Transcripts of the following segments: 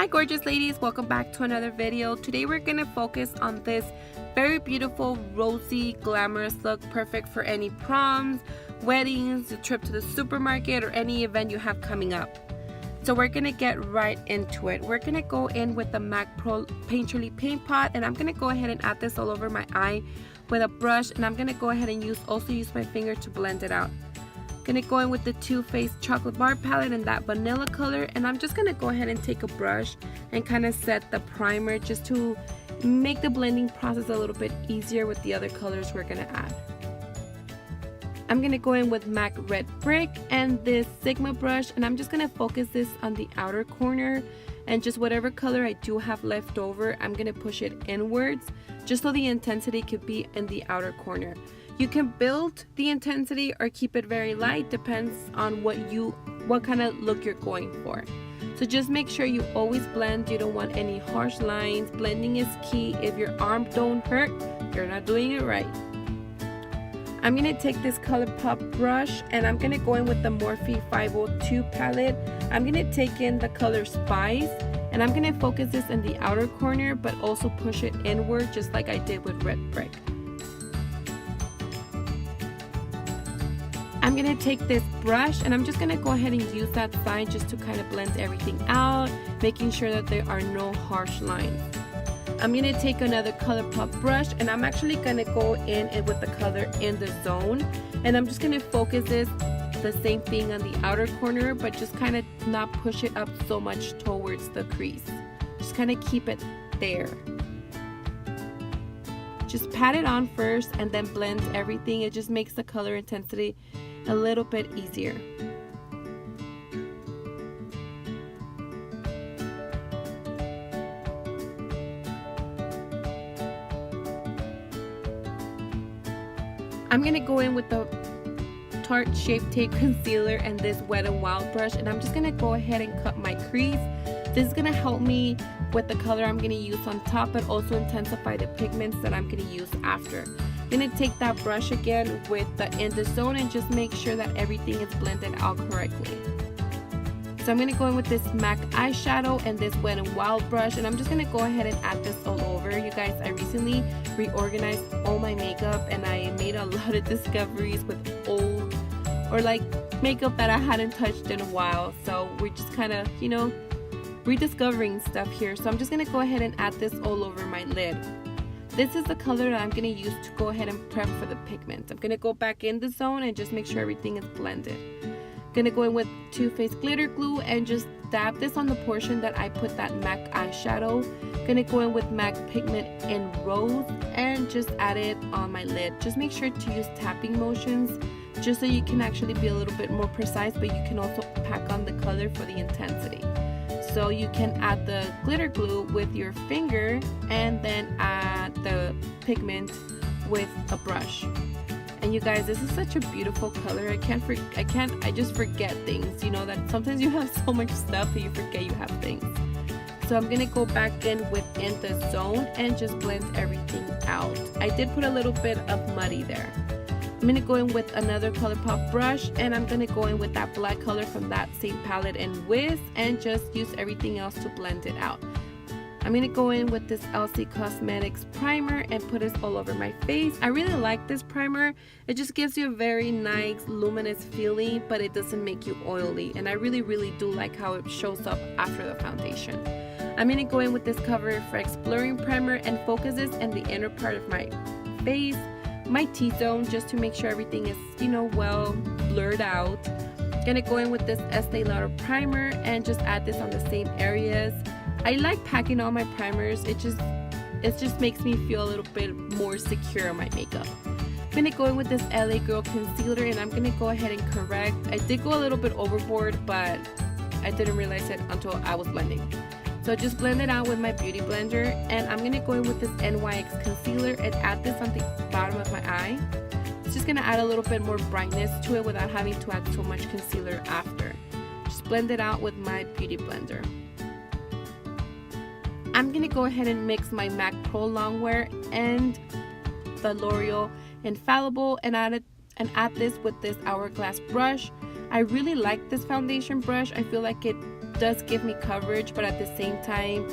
Hi gorgeous ladies, welcome back to another video. Today we're going to focus on this very beautiful rosy glamorous look, perfect for any proms, weddings, a trip to the supermarket, or any event you have coming up. So we're going to get right into it. We're going to go in with the MAC Pro Painterly Paint Pot, and I'm going to go ahead and add this all over my eye with a brush, and I'm going to go ahead and also use my finger to blend it out. Gonna go in with the Too Faced Chocolate Bar Palette in that vanilla color, and I'm just gonna go ahead and take a brush and kind of set the primer just to make the blending process a little bit easier with the other colors we're gonna add. I'm gonna go in with MAC Red Brick and this Sigma brush, and I'm just gonna focus this on the outer corner, and just whatever color I do have left over, I'm gonna push it inwards just so the intensity could be in the outer corner. You can build the intensity or keep it very light, depends on what kind of look you're going for. So just make sure you always blend. You don't want any harsh lines. Blending is key. If your arm don't hurt, you're not doing it right. I'm going to take this ColourPop brush, and I'm going to go in with the Morphe 502 palette. I'm going to take in the color Spice, and I'm going to focus this in the outer corner but also push it inward just like I did with Red Brick. I'm going to take this brush, and I'm just going to go ahead and use that side just to kind of blend everything out, making sure that there are no harsh lines. I'm going to take another ColourPop brush, and I'm actually going to go in with the color In the Zone, and I'm just going to focus this the same thing on the outer corner, but just kind of not push it up so much towards the crease. Just kind of keep it there. Just pat it on first and then blend everything. It just makes the color intensity a little bit easier. I'm going to go in with the Tarte Shape Tape Concealer and this Wet n Wild brush, and I'm just going to go ahead and cut my crease. This is going to help me with the color I'm going to use on top, but also intensify the pigments that I'm going to use after. I'm going to take that brush again with the In the Zone and just make sure that everything is blended out correctly. So I'm going to go in with this MAC eyeshadow and this Wet n Wild brush, and I'm just going to go ahead and add this all over. You guys, I recently reorganized all my makeup, and I made a lot of discoveries with old or like makeup that I hadn't touched in a while. So we're just kind of, you know, rediscovering stuff here. So I'm just going to go ahead and add this all over my lid. This is the color that I'm going to use to go ahead and prep for the pigment. I'm going to go back in the zone and just make sure everything is blended. Going to go in with Too Faced Glitter Glue and just dab this on the portion that I put that MAC eyeshadow. Going to go in with MAC Pigment in Rose and just add it on my lid. Just make sure to use tapping motions just so you can actually be a little bit more precise, but you can also pack on the color for the intensity. So you can add the glitter glue with your finger and then add the pigment with a brush. And you guys, this is such a beautiful color. I just forget things, you know, that sometimes you have so much stuff that you forget you have things. So I'm gonna go back in with In the Zone and just blend everything out. I did put a little bit of muddy there. I'm going to go in with another ColourPop brush, and I'm going to go in with that black color from that same palette and Wiz, and just use everything else to blend it out. I'm going to go in with this LC Cosmetics primer and put this all over my face. I really like this primer. It just gives you a very nice luminous feeling, but it doesn't make you oily, and I really do like how it shows up after the foundation. I'm going to go in with this CoverFX Blurring Primer and focus this in the inner part of my face, my T-zone, just to make sure everything is, you know, well blurred out. Gonna go in with this Estée Lauder primer and just add this on the same areas. I like packing all my primers. It just makes me feel a little bit more secure on my makeup. I'm gonna go in with this LA Girl concealer, and I'm gonna go ahead and correct. I did go a little bit overboard, but I didn't realize it until I was blending. So just blend it out with my beauty blender, and I'm going to go in with this NYX concealer and add this on the bottom of my eye. It's just going to add a little bit more brightness to it without having to add so much concealer after. Just blend it out with my beauty blender. I'm going to go ahead and mix my MAC Pro Longwear and the L'Oreal Infallible and add this with this Hourglass brush. I really like this foundation brush. I feel like it does give me coverage, but at the same time,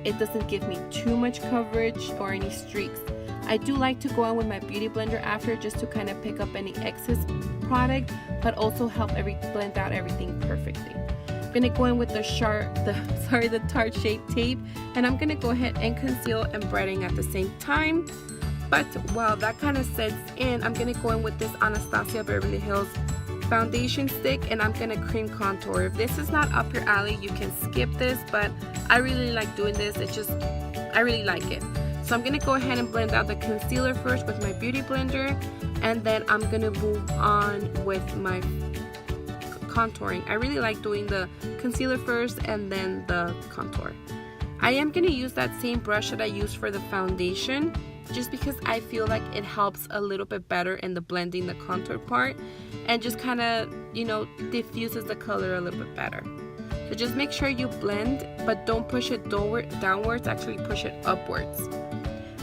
it doesn't give me too much coverage or any streaks. I do like to go in with my beauty blender after, just to kind of pick up any excess product, but also help blend out everything perfectly. I'm gonna go in with the Tarte Shape Tape, and I'm gonna go ahead and conceal and brighten at the same time. But while that kind of sets in, I'm gonna go in with this Anastasia Beverly Hills foundation stick, and I'm gonna cream contour. If this is not up your alley, you can skip this, but I really like doing this. I really like it. So I'm gonna go ahead and blend out the concealer first with my beauty blender, and then I'm gonna move on with my contouring. I really like doing the concealer first and then the contour. I am gonna use that same brush that I used for the foundation, just because I feel like it helps a little bit better in the blending the contour part, and just kind of, you know, diffuses the color a little bit better. So just make sure you blend, but don't push it downwards, actually push it upwards.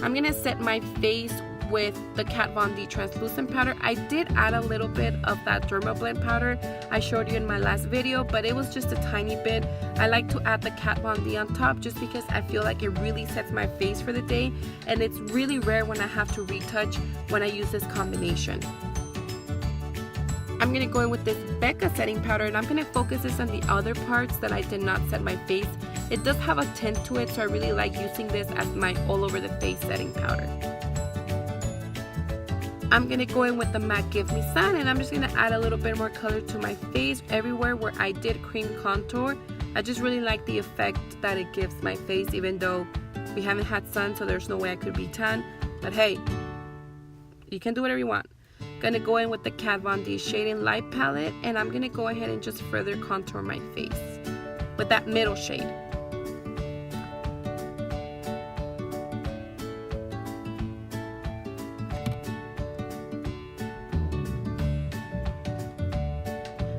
I'm gonna set my face with the Kat Von D translucent powder. I did add a little bit of that Dermablend powder I showed you in my last video, but it was just a tiny bit. I like to add the Kat Von D on top just because I feel like it really sets my face for the day, and it's really rare when I have to retouch when I use this combination. I'm gonna go in with this BECCA setting powder, and I'm gonna focus this on the other parts that I did not set my face. It does have a tint to it, so I really like using this as my all over the face setting powder. I'm gonna go in with the MAC Give Me Sun, and I'm just gonna add a little bit more color to my face everywhere where I did cream contour. I just really like the effect that it gives my face, even though we haven't had sun, so there's no way I could be tan. But hey, you can do whatever you want. Gonna go in with the Kat Von D Shading Light palette, and I'm gonna go ahead and just further contour my face with that middle shade.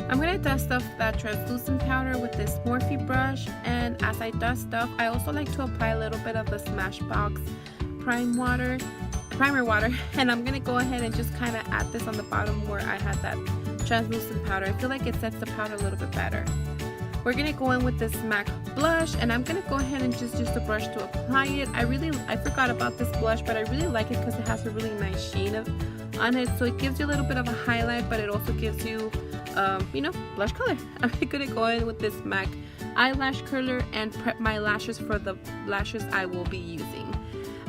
I'm gonna dust off that translucent powder with this Morphe brush, and as I dust off, I also like to apply a little bit of the Smashbox primer water, and I'm gonna go ahead and just kind of add this on the bottom where I had that translucent powder. I feel like it sets the powder a little bit better. We're gonna go in with this MAC blush, and I'm gonna go ahead and just use the brush to apply it. I forgot about this blush, but I really like it because it has a really nice sheen on it, so it gives you a little bit of a highlight, but it also gives you you know, blush color. I'm gonna go in with this MAC eyelash curler and prep my lashes for the lashes I will be using.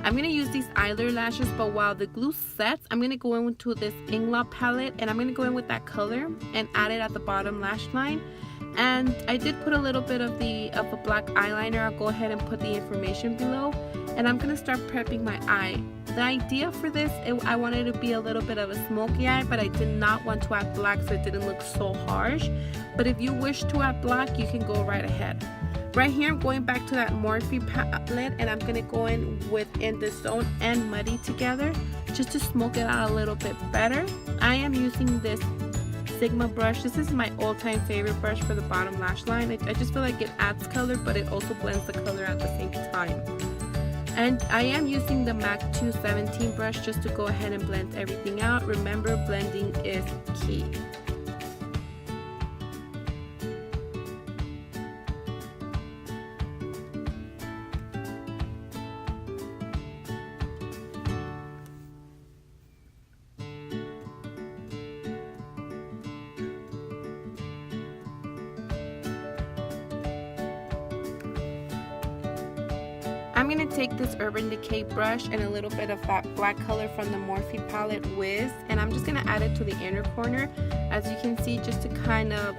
I'm gonna use these eyeliner lashes, but while the glue sets, I'm gonna go into this Inglot palette, and I'm gonna go in with that color and add it at the bottom lash line. And I did put a little bit of a black eyeliner. I'll go ahead and put the information below, and I'm gonna start prepping my eye. The idea for this, I wanted it to be a little bit of a smoky eye, but I did not want to add black so it didn't look so harsh. But if you wish to add black, you can go right ahead. Right here, I'm going back to that Morphe palette, and I'm gonna go in with In the Zone and Muddy together just to smoke it out a little bit better. I am using this Sigma brush. This is my all-time favorite brush for the bottom lash line. I just feel like it adds color, but it also blends the color at the same time. And I am using the MAC 217 brush just to go ahead and blend everything out. Remember, blending is key. I'm going to take this Urban Decay brush and a little bit of that black color from the Morphe palette Wiz, and I'm just going to add it to the inner corner, as you can see, just to kind of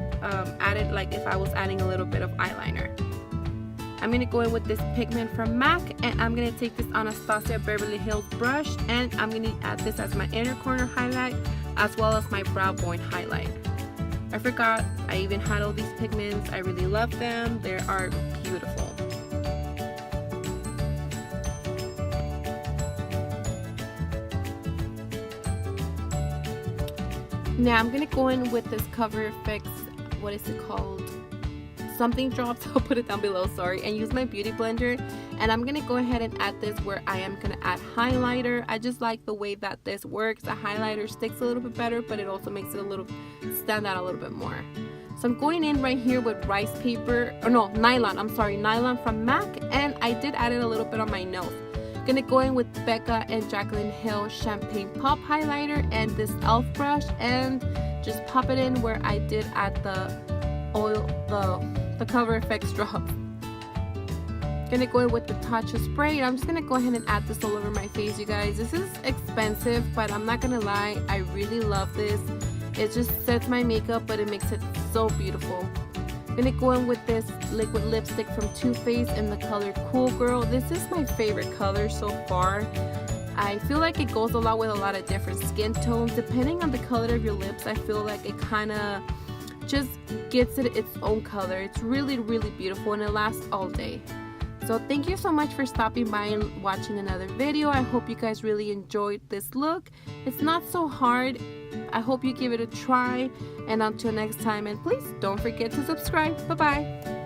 add it like if I was adding a little bit of eyeliner. I'm going to go in with this pigment from MAC, and I'm going to take this Anastasia Beverly Hills brush, and I'm going to add this as my inner corner highlight as well as my brow bone highlight. I forgot I even had all these pigments. I really love them. They are beautiful. Now I'm gonna go in with this Cover FX, what is it called? Something drops, I'll put it down below, sorry, and use my beauty blender, and I'm gonna go ahead and add this where I am gonna add highlighter. I just like the way that this works. The highlighter sticks a little bit better, but it also makes it stand out a little bit more. So I'm going in right here with rice paper, or no, nylon, I'm sorry, nylon from MAC, and I did add it a little bit on my nose. Gonna go in with BECCA and Jaclyn Hill Champagne Pop Highlighter and this e.l.f. brush, and just pop it in where I did add the oil, the Cover FX drops. Gonna go in with the Tatcha spray, and I'm just gonna go ahead and add this all over my face, you guys. This is expensive, but I'm not gonna lie, I really love this. It just sets my makeup, but it makes it so beautiful. I'm gonna go in with this liquid lipstick from Too Faced in the color Cool Girl. This is my favorite color so far. I feel like it goes a lot with a lot of different skin tones. Depending on the color of your lips, I feel like it kind of just gets it its own color. It's really, really beautiful, and it lasts all day. So thank you so much for stopping by and watching another video. I hope you guys really enjoyed this look. It's not so hard. I hope you give it a try, and until next time, and please don't forget to subscribe. Bye bye.